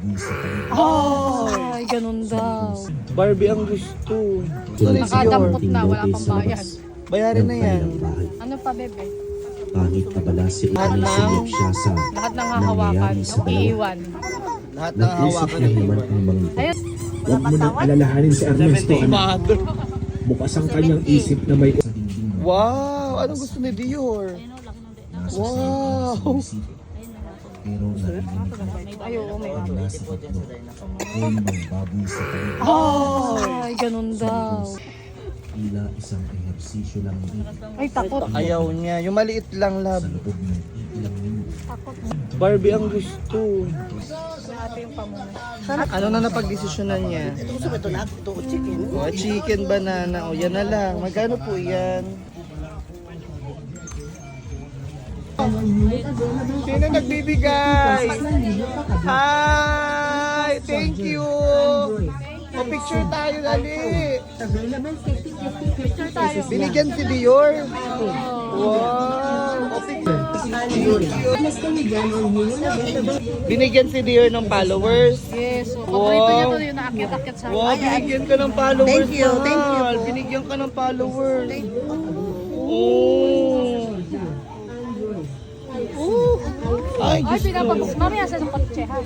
Ay, ganun daw. Barbie ang gusto. Nakadampot na, wala pang bayan. Bayarin na yan. Ano pa, bebe? Kahit kabala si Inisilip siya sa Lahat ng hahawakan, iiwan. Lahat ng nag-isip hawakan lang na naman ang mga Ayun. Huwag mo nang alalahanin si Ernesto. Mother. Bukas ang kanyang isip na may Wow! Anong gusto ni Dior? Wow! pero narinig Ay, oo, may ang nasa tatlo ay magbaboy sa kanya. Ay, ganun daw. Tila isang ehersisyo lang ito Ay, takot. Ayaw niya. Yung maliit lang, sa love. loob ng ilang minuto. Barbie ang gusto. Ate yung pamuna. Ano na napag-desisyonan niya? Gusto mo ito na? Ito, chicken. Oh, chicken banana. O, yan na lang. Magkano po yan? Sino nagbibigay? Hi! Thank you! O, picture tayo, dali! Picture tayo. Binigyan si Dior. Wow! O, picture. Binigyan si Dior ng followers. Yes. Paborito niya Wow. to yung naakyat-akyat sa Wow, binigyan ka ng followers. Thank you, thank you mahal. po. Binigyan ka ng followers. Oh. Oh. Ay, Ay, Diyos ko. pinapabos. Mamaya sa patseha.